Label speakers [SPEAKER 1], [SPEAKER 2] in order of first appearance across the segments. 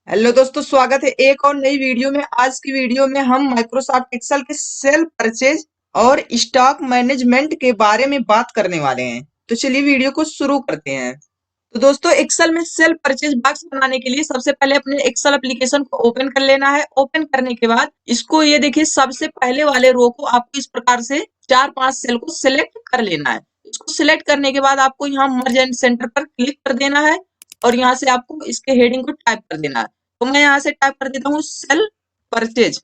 [SPEAKER 1] Hello दोस्तों, स्वागत है एक और नई वीडियो में। आज की वीडियो में हम माइक्रोसॉफ्ट एक्सेल के सेल परचेज और स्टॉक मैनेजमेंट के बारे में बात करने वाले हैं। तो चलिए वीडियो को शुरू करते हैं। तो दोस्तों, एक्सेल में सेल परचेज बॉक्स बनाने के लिए सबसे पहले अपने एक्सेल एप्लीकेशन को ओपन कर लेना है। ओपन करने के बाद इसको ये देखिए, सबसे पहले वाले रो को आपको इस प्रकार से 4-5 सेल को सिलेक्ट कर लेना है। इसको सिलेक्ट करने के बाद आपको यहाँ मर्ज एंड सेंटर पर क्लिक कर देना है और यहाँ से आपको इसके हेडिंग को टाइप कर देना है। तो मैं यहाँ से टाइप कर देता हूँ सेल परचेज।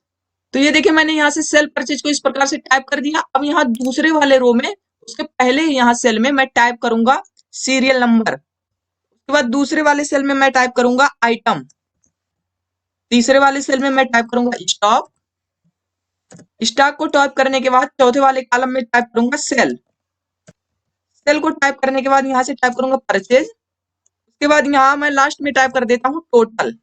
[SPEAKER 1] तो ये देखिए, मैंने यहाँ से सेल परचेज को इस प्रकार से टाइप कर दिया। अब यहाँ दूसरे वाले रो में उसके पहले यहाँ सेल में मैं टाइप करूंगा सीरियल नंबर। उसके बाद दूसरे वाले सेल में मैं टाइप करूंगा आइटम। तीसरे वाले सेल में मैं टाइप करूंगा स्टॉक। स्टॉक को टाइप करने के बाद चौथे वाले कॉलम में टाइप करूंगा सेल। सेल को टाइप करने के बाद यहाँ से टाइप करूंगा परचेज। उसके बाद यहाँ मैं लास्ट में टाइप कर देता हूँ टोटल।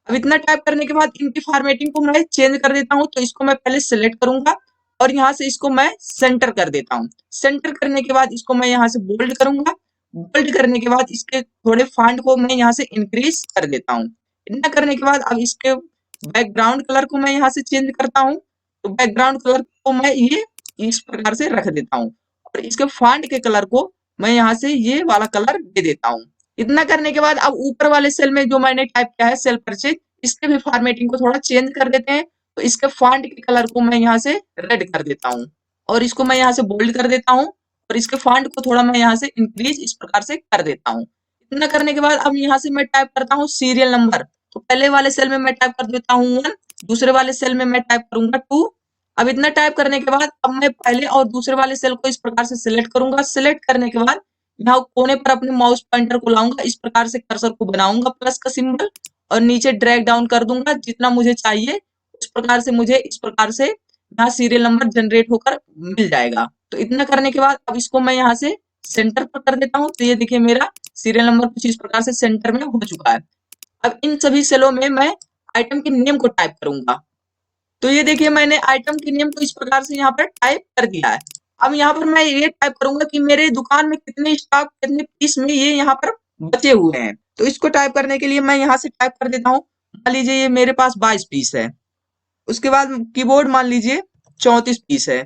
[SPEAKER 1] अब इतना टाइप करने के बाद इनकी फॉर्मेटिंग को मैं चेंज कर देता हूँ। तो इसको मैं पहले सेलेक्ट करूंगा और यहाँ से इसको मैं सेंटर कर देता हूँ। सेंटर करने के बाद इसको मैं यहाँ से बोल्ड करूंगा। बोल्ड करने के बाद इसके थोड़े फॉन्ट को मैं यहाँ से इंक्रीज कर देता हूँ। इतना करने के बाद अब इसके बैकग्राउंड कलर को मैं यहाँ से चेंज करता हूँ। तो बैकग्राउंड कलर को मैं ये इस प्रकार से रख देता हूँ और इसके फॉन्ट के कलर को मैं यहाँ से ये वाला कलर दे देता हूँ। इतना करने के बाद अब ऊपर वाले सेल में जो मैंने टाइप किया है सेल परचेज, इसके भी फॉर्मेटिंग को थोड़ा चेंज कर देते हैं। तो इसके फॉन्ट के कलर को मैं यहाँ से रेड कर देता हूँ और इसको मैं यहाँ से बोल्ड कर देता हूँ और इसके फॉन्ट को थोड़ा मैं यहाँ से इंक्रीज इस प्रकार से कर देता हूँ। इतना करने के बाद अब यहाँ से मैं टाइप करता हूँ सीरियल नंबर। तो पहले वाले सेल में मैं टाइप कर देता हूँ 1, दूसरे वाले सेल में मैं टाइप करूंगा 2। अब इतना टाइप करने के बाद अब मैं पहले और दूसरे वाले सेल को इस प्रकार से सिलेक्ट करूंगा। सिलेक्ट करने के बाद यहाँ कोने पर अपने माउस पॉइंटर को लाऊंगा, इस प्रकार से कर्सर को बनाऊंगा प्लस का सिंबल और नीचे ड्रैग डाउन कर दूंगा जितना मुझे चाहिए। उस प्रकार से मुझे इस प्रकार से यहाँ सीरियल नंबर जनरेट होकर मिल जाएगा। तो इतना करने के बाद अब इसको मैं यहाँ से सेंटर पर कर देता हूँ। तो ये देखिए, मेरा सीरियल नंबर कुछ इस प्रकार से सेंटर में हो चुका है। अब इन सभी सेलों में मैं आइटम के नेम को टाइप करूंगा। तो ये देखिए, मैंने आइटम के नेम को इस प्रकार से यहाँ पर टाइप कर दिया है। अब यहाँ पर मैं ये टाइप करूंगा कि मेरे दुकान में कितने स्टॉक, कितने पीस में ये यहाँ पर बचे हुए हैं। तो इसको टाइप करने के लिए मैं यहाँ से टाइप कर देता हूँ। मान लीजिए ये मेरे पास 22 पीस है। उसके बाद कीबोर्ड मान लीजिए 34 पीस है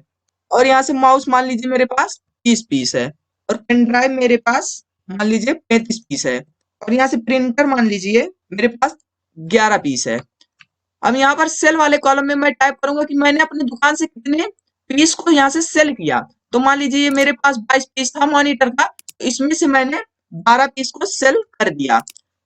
[SPEAKER 1] और यहाँ से माउस मान लीजिए मेरे पास 30 पीस है और पेन ड्राइव मेरे पास मान लीजिए 35 पीस है और यहाँ से प्रिंटर मान लीजिए मेरे पास 11 पीस है। अब यहाँ पर सेल वाले कॉलम में मैं टाइप करूंगा कि मैंने अपनी दुकान से कितने पीस को यहाँ से सेल किया। तो मान लीजिए ये मेरे पास 22 पीस था मॉनिटर का, तो इसमें से मैंने 12 पीस को सेल कर दिया।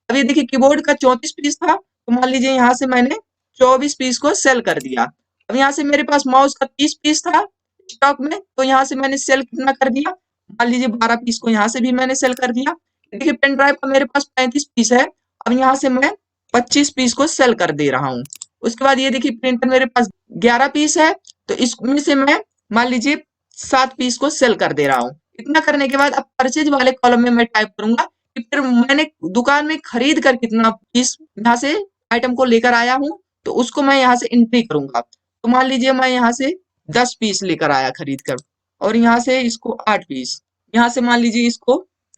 [SPEAKER 1] अब ये देखिए, कीबोर्ड का 34 पीस था, तो मान लीजिए यहाँ से मैंने 24 पीस को सेल कर दिया। अब यहाँ से मेरे पास माउस का 30 पीस था स्टॉक में, तो यहाँ से मैंने सेल कितना कर दिया, मान लीजिए 12 पीस को यहाँ से भी मैंने सेल कर दिया। देखिए, पेन ड्राइव का मेरे पास 35 पीस है। अब यहाँ से मैं 25 पीस को सेल कर दे रहा हूँ। उसके बाद ये देखिए, प्रिंटर मेरे पास 11 पीस है, तो इसमें से मैं मान लीजिए 7 पीस को सेल कर दे रहा हूँ। इतना करने के बाद अब परचेज वाले कॉलम में मैं टाइप करूंगा कि फिर मैंने दुकान में खरीद कर कितना पीस यहाँ से आइटम को लेकर आया हूँ, तो उसको मैं यहाँ से एंट्री करूंगा। तो मान लीजिए मैं यहाँ से 10 पीस लेकर आया खरीद कर और यहाँ से इसको 8 पीस, यहाँ से मान लीजिए इसको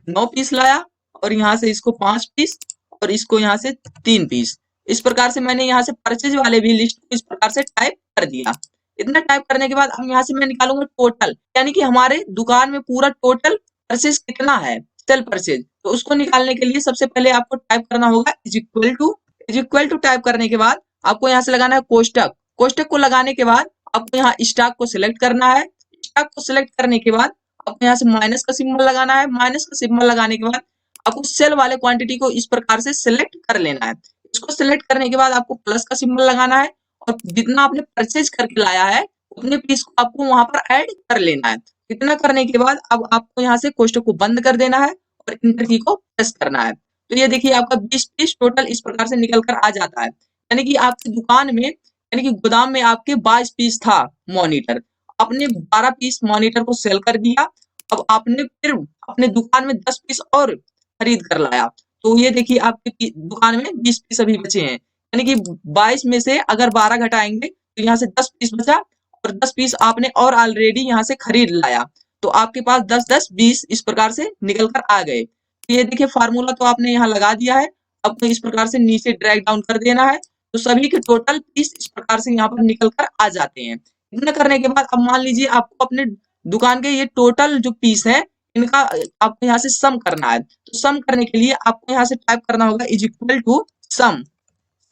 [SPEAKER 1] 9 पीस लाया और यहाँ से इसको 5 पीस और इसको यहाँ से 3 पीस। इस प्रकार से मैंने यहाँ से परचेज वाले भी लिस्ट को इस प्रकार से टाइप कर दिया। इतना टाइप करने के बाद अब यहाँ से मैं निकालूंगा टोटल, यानी कि हमारे दुकान में पूरा टोटल परचेज कितना है, सेल परचेज। तो उसको निकालने के लिए सबसे पहले आपको टाइप करना होगा is equal to. Is equal to type करने के बाद आपको यहाँ से लगाना है कोष्टक। कोष्टक को लगाने के बाद आपको यहाँ स्टॉक को सिलेक्ट करना है। स्टॉक को सिलेक्ट करने के बाद आपको यहाँ से माइनस का सिंबल लगाना है। माइनस का सिंबल लगाने के बाद आपको सेल वाले क्वांटिटी को इस प्रकार से सिलेक्ट कर लेना है। इसको सिलेक्ट करने के बाद आपको प्लस का सिंबल लगाना है और जितना आपने परचेज करके लाया है उतने पीस को आपको वहां पर ऐड कर लेना है। इतना करने के बाद अब आपको यहाँ से कोष्टक को बंद कर देना है और इंटर की को प्रेस करना है। तो ये देखिए, आपका 20 पीस टोटल इस प्रकार से निकल कर आ जाता है। यानी कि आपकी दुकान में, यानी कि गोदाम में आपके 22 पीस था मॉनिटर, आपने 12 पीस मॉनिटर को सेल कर दिया। अब आपने फिर अपने दुकान में 10 पीस और खरीद कर लाया। तो ये देखिए, आपकी दुकान में 20 पीस अभी बचे हैं, यानी कि 22 में से अगर 12 घटाएंगे तो यहाँ से 10 पीस बचा और 10 पीस आपने और ऑलरेडी यहाँ से खरीद लाया। तो आपके पास 10 10 20 इस प्रकार से निकल कर आ गए। तो ये देखिए, फार्मूला तो आपने यहाँ लगा दिया है। आपको इस प्रकार से नीचे ड्रैग डाउन कर देना है, तो सभी के टोटल पीस इस प्रकार से यहाँ पर निकल कर आ जाते हैं। इतना करने के बाद अब मान लीजिए आपको अपने दुकान के ये टोटल जो पीस है इनका आपको यहाँ से सम करना है। तो सम करने के लिए आपको यहाँ से टाइप करना होगा is equal to sum.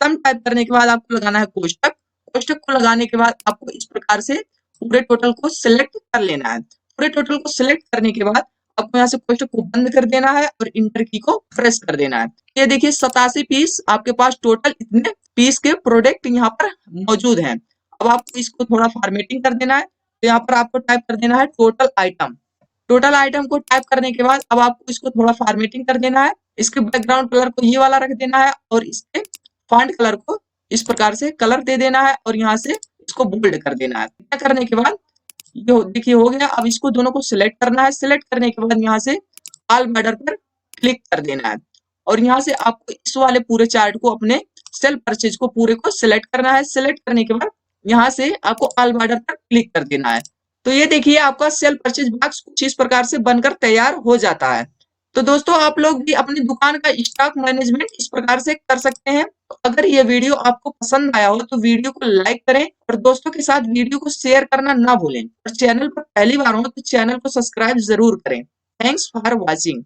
[SPEAKER 1] Sum type करने के बाद आपको लगाना है कोष्टक। कोष्टक को लगाने के बाद आपको इस प्रकार से पूरे टोटल को सिलेक्ट कर लेना है। पूरे टोटल को सिलेक्ट करने के बाद आपको यहाँ से कोष्टक को बंद कर देना है और इंटर की को प्रेस कर देना है। ये देखिए 87 पीस आपके पास टोटल इतने पीस के प्रोडक्ट यहाँ पर मौजूद हैं। अब आपको इसको थोड़ा फॉर्मेटिंग कर देना है। तो यहाँ पर आपको टाइप कर देना है टोटल आइटम। टोटल आइटम को टाइप करने के बाद अब आपको इसको थोड़ा फॉर्मेटिंग कर देना है। इसके बैकग्राउंड कलर को ये वाला रख देना है और इसके फॉन्ट कलर को इस प्रकार से कलर दे देना है और यहाँ से इसको बोल्ड कर देना है। इतना करने के बाद ये देखिए हो गया। अब इसको दोनों को सिलेक्ट करना है। सिलेक्ट करने के बाद यहाँ से ऑल बॉर्डर पर क्लिक कर देना है और यहाँ से आपको इस वाले पूरे चार्ट को अपने सेल परचेज को पूरे को सिलेक्ट करना है। सिलेक्ट करने के बाद यहाँ से आपको ऑल बॉर्डर पर क्लिक कर देना है। तो ये देखिए आपका सेल परचेज बॉक्स कुछ इस प्रकार से बनकर तैयार हो जाता है। तो दोस्तों आप लोग भी अपनी दुकान का स्टॉक मैनेजमेंट इस प्रकार से कर सकते हैं। तो अगर ये वीडियो आपको पसंद आया हो तो वीडियो को लाइक करें और दोस्तों के साथ वीडियो को शेयर करना ना भूलें और चैनल पर पहली बार हो तो चैनल को सब्सक्राइब जरूर करें। Thanks for watching.